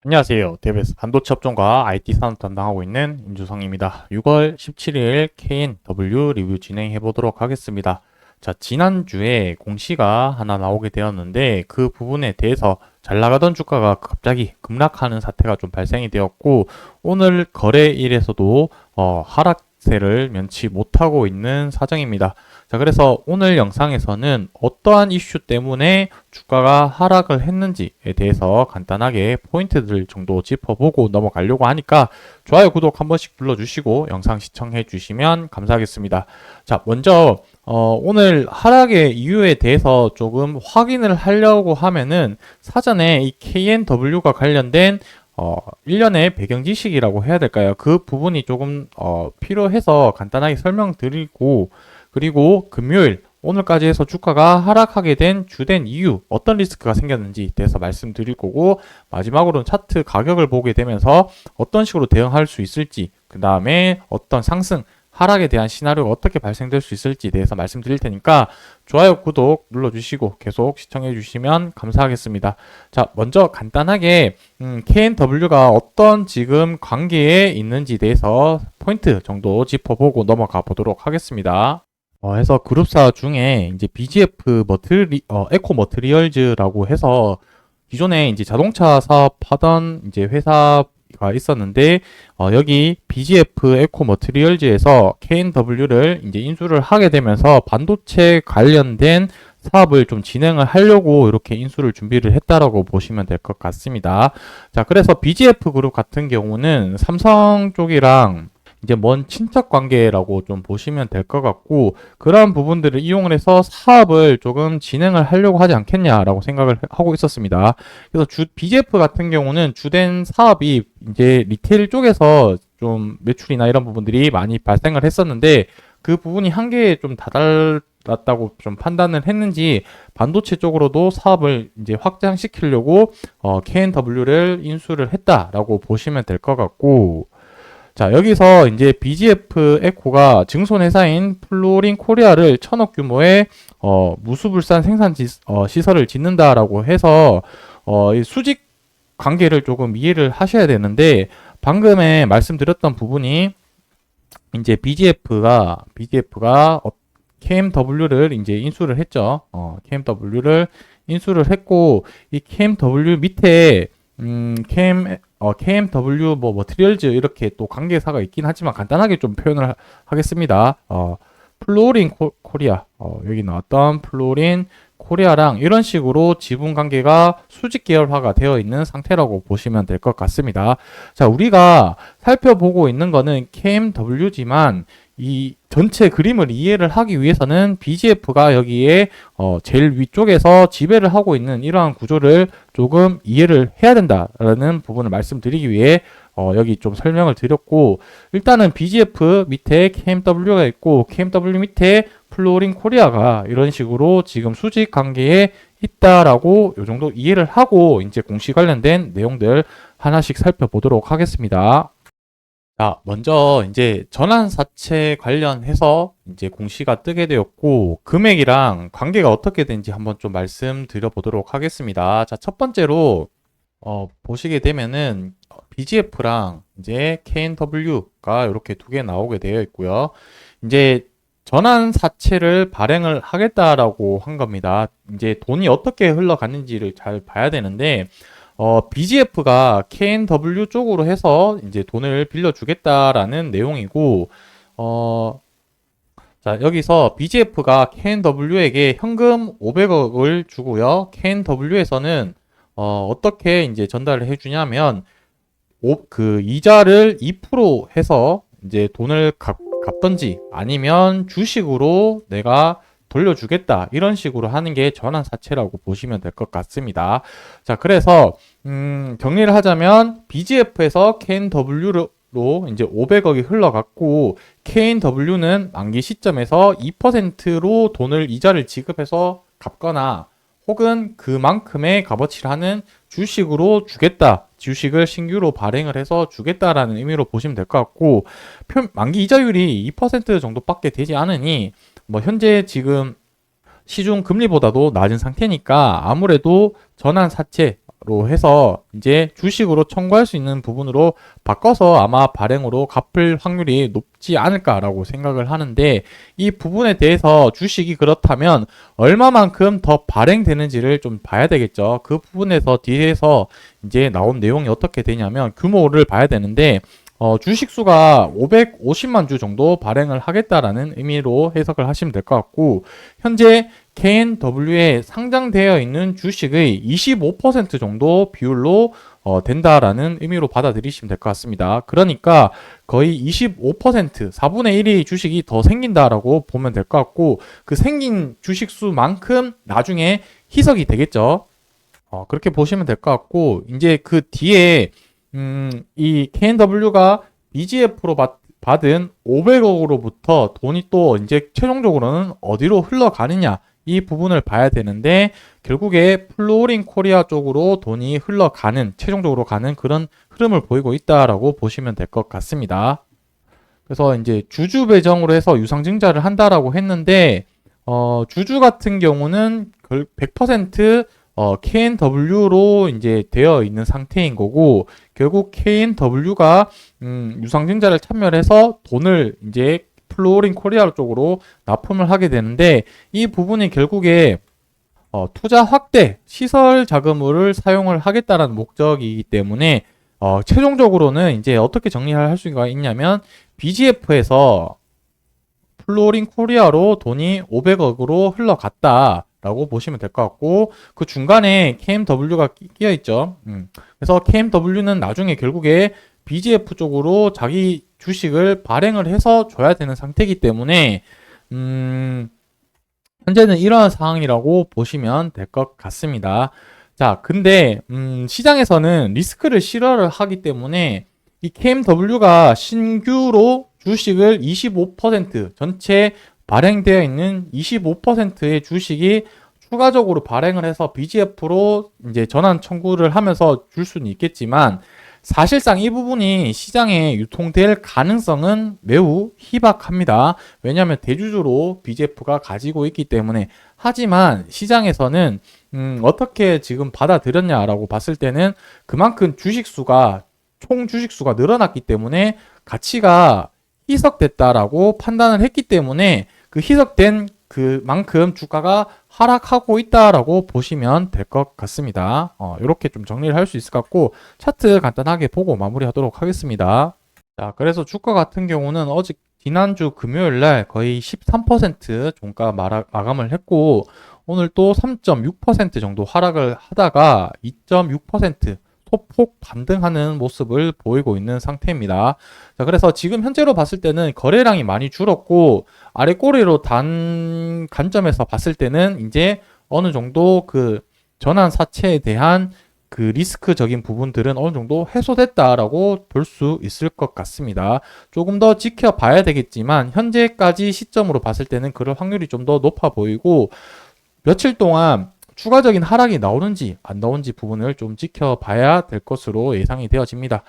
안녕하세요. 대베스 반도체 업종과 IT 산업 담당하고 있는 임주성입니다. 6월 17일 KNW 리뷰 진행해 보도록 하겠습니다. 자, 지난주에 공시가 하나 나오게 되었는데 그 부분에 대해서 잘 나가던 주가가 갑자기 급락하는 사태가 좀 발생이 되었고 오늘 거래일에서도 하락세를 면치 못하고 있는 사정입니다. 자, 그래서 오늘 영상에서는 어떠한 이슈 때문에 주가가 하락을 했는지에 대해서 간단하게 포인트들 정도 짚어보고 넘어가려고 하니까 좋아요, 구독 한 번씩 눌러주시고 영상 시청해 주시면 감사하겠습니다. 자, 먼저 오늘 하락의 이유에 대해서 조금 확인을 하려고 하면은 사전에 이 KNW가 관련된 일련의 배경 지식이라고 해야 될까요? 그 부분이 조금 필요해서 간단하게 설명드리고 그리고 금요일 오늘까지 해서 주가가 하락하게 된 주된 이유, 어떤 리스크가 생겼는지 대해서 말씀드릴 거고 마지막으로는 차트 가격을 보게 되면서 어떤 식으로 대응할 수 있을지, 그 다음에 어떤 상승, 하락에 대한 시나리오가 어떻게 발생될 수 있을지에 대해서 말씀드릴 테니까 좋아요, 구독 눌러주시고 계속 시청해 주시면 감사하겠습니다. 자, 먼저 간단하게 KNW가 어떤 지금 관계에 있는지에 대해서 포인트 정도 짚어보고 넘어가 보도록 하겠습니다. 해서 그룹사 중에 이제 BGF 에코 머트리얼즈라고 해서 기존에 이제 자동차 사업하던 이제 회사가 있었는데, 여기 BGF 에코 머트리얼즈에서 KNW를 이제 인수를 하게 되면서 반도체 관련된 사업을 좀 진행을 하려고 이렇게 인수를 준비를 했다라고 보시면 될 것 같습니다. 자, 그래서 BGF 그룹 같은 경우는 삼성 쪽이랑 이제 먼 친척 관계라고 좀 보시면 될 것 같고 그러한 부분들을 이용을 해서 사업을 조금 진행을 하려고 하지 않겠냐라고 생각을 하고 있었습니다. 그래서 BGF 같은 경우는 주된 사업이 이제 리테일 쪽에서 좀 매출이나 이런 부분들이 많이 발생을 했었는데 그 부분이 한계에 좀 다다랐다고 좀 판단을 했는지 반도체 쪽으로도 사업을 이제 확장시키려고 KNW를 인수를 했다라고 보시면 될 것 같고 자, 여기서 이제 BGF 에코가 증손회사인 플로린 코리아를 1,000억 규모의 무수불산 생산 시설을 짓는다라고 해서 이 수직 관계를 조금 이해를 하셔야 되는데 방금에 말씀드렸던 부분이 이제 BGF가 KMW를 이제 인수를 했죠. KMW를 인수를 했고 이 KMW 밑에 KMW 뭐 머티리얼즈 이렇게 또 관계사가 있긴 하지만 간단하게 좀 표현을 하겠습니다. 플로린 코리아 여기 나왔던 플로린 코리아랑 이런 식으로 지분 관계가 수직 계열화가 되어 있는 상태라고 보시면 될 것 같습니다. 자, 우리가 살펴보고 있는 거는 KMW지만 이 전체 그림을 이해를 하기 위해서는 BGF가 여기에 제일 위쪽에서 지배를 하고 있는 이러한 구조를 조금 이해를 해야 된다라는 부분을 말씀드리기 위해 여기 좀 설명을 드렸고 일단은 BGF 밑에 KMW가 있고 KMW 밑에 플로린 코리아가 이런 식으로 지금 수직 관계에 있다라고 요 정도 이해를 하고 이제 공시 관련된 내용들 하나씩 살펴보도록 하겠습니다. 자, 먼저 이제 전환사채 관련해서 이제 공시가 뜨게 되었고 금액이랑 관계가 어떻게 되는지 한번 좀 말씀드려 보도록 하겠습니다. 자, 첫 번째로 보시게 되면은 BGF랑 이제 KNW가 이렇게 두 개 나오게 되어 있고요. 이제 전환사채를 발행을 하겠다라고 한 겁니다. 이제 돈이 어떻게 흘러갔는지를 잘 봐야 되는데 BGF가 KNW 쪽으로 해서 이제 돈을 빌려주겠다라는 내용이고, 자, 여기서 BGF가 KNW에게 현금 500억을 주고요. KNW에서는, 어떻게 이제 전달을 해주냐면, 그 이자를 2% 해서 이제 돈을 갚던지 아니면 주식으로 내가 돌려주겠다 이런 식으로 하는 게 전환사채라고 보시면 될 것 같습니다. 자, 그래서 정리를 하자면 BGF에서 KNW로 이제 500억이 흘러갔고 KNW는 만기 시점에서 2%로 돈을 이자를 지급해서 갚거나 혹은 그만큼의 값어치를 하는 주식으로 주겠다. 주식을 신규로 발행을 해서 주겠다라는 의미로 보시면 될 것 같고 만기 이자율이 2% 정도밖에 되지 않으니 뭐 현재 지금 시중 금리보다도 낮은 상태니까 아무래도 전환사채 해서 이제 주식으로 청구할 수 있는 부분으로 바꿔서 아마 발행으로 갚을 확률이 높지 않을까라고 생각을 하는데, 이 부분에 대해서 주식이 그렇다면 얼마만큼 더 발행되는지를 좀 봐야 되겠죠. 그 부분에서 뒤에서 이제 나온 내용이 어떻게 되냐면 규모를 봐야 되는데, 주식 수가 550만 주 정도 발행을 하겠다라는 의미로 해석을 하시면 될 것 같고, 현재 KNW에 상장되어 있는 주식의 25% 정도 비율로 된다라는 의미로 받아들이시면 될 것 같습니다. 그러니까 거의 25%, 4분의 1의 주식이 더 생긴다라고 보면 될 것 같고, 그 생긴 주식 수만큼 나중에 희석이 되겠죠. 그렇게 보시면 될 것 같고, 이제 그 뒤에 이 KNW가 BGF로 받은 500억으로부터 돈이 또 이제 최종적으로는 어디로 흘러가느냐, 이 부분을 봐야 되는데, 결국에 플로어링 코리아 쪽으로 돈이 흘러가는, 최종적으로 가는 그런 흐름을 보이고 있다라고 보시면 될 것 같습니다. 그래서 이제 주주 배정으로 해서 유상증자를 한다라고 했는데, 주주 같은 경우는 100% KNW로 이제 되어 있는 상태인 거고, 결국 KNW가 유상증자를 참여해서 돈을 이제 플로어링 코리아 쪽으로 납품을 하게 되는데, 이 부분이 결국에 투자 확대, 시설 자금을 사용을 하겠다는 목적이기 때문에 최종적으로는 이제 어떻게 정리할 수가 있냐면, BGF에서 플로어링 코리아로 돈이 500억으로 흘러갔다 라고 보시면 될 것 같고, 그 중간에 KMW가 끼어 있죠. 그래서 KMW는 나중에 결국에 BGF 쪽으로 자기 주식을 발행을 해서 줘야 되는 상태이기 때문에 현재는 이러한 상황이라고 보시면 될 것 같습니다. 자, 근데 시장에서는 리스크를 실어를 하기 때문에 이 KMW가 신규로 주식을 25%, 전체 발행되어 있는 25%의 주식이 추가적으로 발행을 해서 BGF로 이제 전환 청구를 하면서 줄 수는 있겠지만, 사실상 이 부분이 시장에 유통될 가능성은 매우 희박합니다. 왜냐하면 대주주로 BGF가 가지고 있기 때문에. 하지만 시장에서는 어떻게 지금 받아들였냐라고 봤을 때는 그만큼 총 주식수가 늘어났기 때문에 가치가 희석됐다라고 판단을 했기 때문에, 그 희석된 그만큼 주가가 하락하고 있다라고 보시면 될 것 같습니다. 이렇게 좀 정리를 할 수 있을 것 같고, 차트 간단하게 보고 마무리하도록 하겠습니다. 자, 그래서 주가 같은 경우는 지난주 금요일 날 거의 13% 종가 마감을 했고, 오늘 또 3.6% 정도 하락을 하다가 2.6% 소폭 반등하는 모습을 보이고 있는 상태입니다. 자, 그래서 지금 현재로 봤을 때는 거래량이 많이 줄었고, 아래 꼬리로 단 관점에서 봤을 때는 이제 어느 정도 그 전환 사채에 대한 그 리스크적인 부분들은 어느 정도 해소됐다라고 볼 수 있을 것 같습니다. 조금 더 지켜봐야 되겠지만, 현재까지 시점으로 봤을 때는 그럴 확률이 좀 더 높아 보이고, 며칠 동안 추가적인 하락이 나오는지 안 나오는지 부분을 좀 지켜봐야 될 것으로 예상이 되어집니다.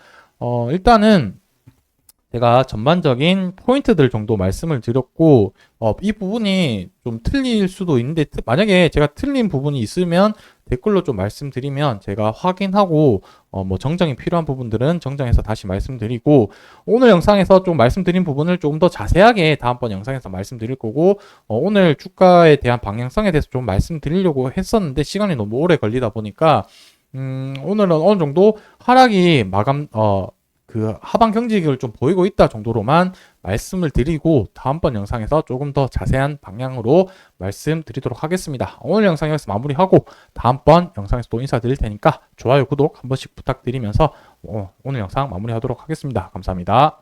일단은 제가 전반적인 포인트들 정도 말씀을 드렸고, 이 부분이 좀 틀릴 수도 있는데, 만약에 제가 틀린 부분이 있으면 댓글로 좀 말씀드리면 제가 확인하고, 뭐 정정이 필요한 부분들은 정정해서 다시 말씀드리고, 오늘 영상에서 좀 말씀드린 부분을 조금 더 자세하게 다음번 영상에서 말씀드릴 거고, 오늘 주가에 대한 방향성에 대해서 좀 말씀드리려고 했었는데 시간이 너무 오래 걸리다 보니까 오늘은 어느 정도 하락이 그 하방 경직을 좀 보이고 있다 정도로만 말씀을 드리고, 다음번 영상에서 조금 더 자세한 방향으로 말씀드리도록 하겠습니다. 오늘 영상 여기서 마무리하고 다음번 영상에서 또 인사드릴 테니까 좋아요, 구독 한 번씩 부탁드리면서 오늘 영상 마무리하도록 하겠습니다. 감사합니다.